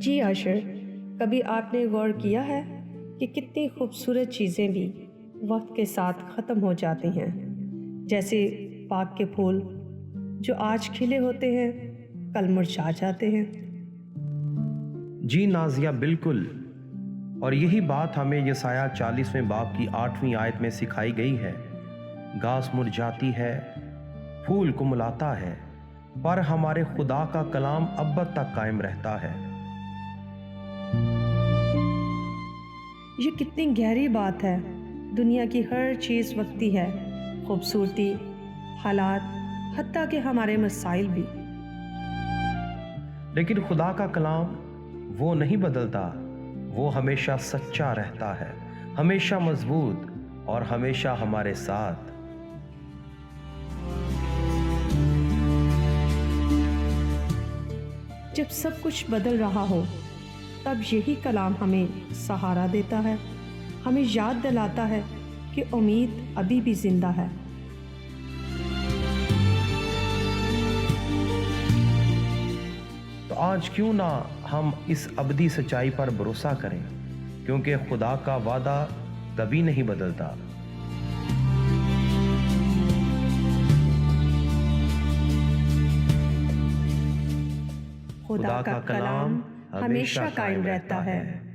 جی عاشر، کبھی آپ نے غور کیا ہے کہ کتنی خوبصورت چیزیں بھی وقت کے ساتھ ختم ہو جاتی ہیں، جیسے پاک کے پھول جو آج کھلے ہوتے ہیں کل مرجھا جاتے ہیں۔ جی نازیہ، بالکل، اور یہی بات ہمیں یسایہ 40ویں باب کی 8ویں آیت میں سکھائی گئی ہے۔ گھاس مرجھاتی ہے، پھول کملاتا ہے، پر ہمارے خدا کا کلام ابد تک قائم رہتا ہے۔ یہ کتنی گہری بات ہے۔ دنیا کی ہر چیز وقتی ہے، خوبصورتی، حالات، حتیٰ کہ ہمارے مسائل بھی۔ لیکن خدا کا کلام وہ نہیں بدلتا، وہ ہمیشہ سچا رہتا ہے، ہمیشہ مضبوط اور ہمیشہ ہمارے ساتھ۔ جب سب کچھ بدل رہا ہو تب یہی کلام ہمیں سہارا دیتا ہے، ہمیں یاد دلاتا ہے کہ امید ابھی بھی زندہ ہے۔ تو آج کیوں نہ ہم اس ابدی سچائی پر بھروسہ کریں، کیونکہ خدا کا وعدہ کبھی نہیں بدلتا۔ خدا کا کلام ہمیشہ قائم رہتا ہے۔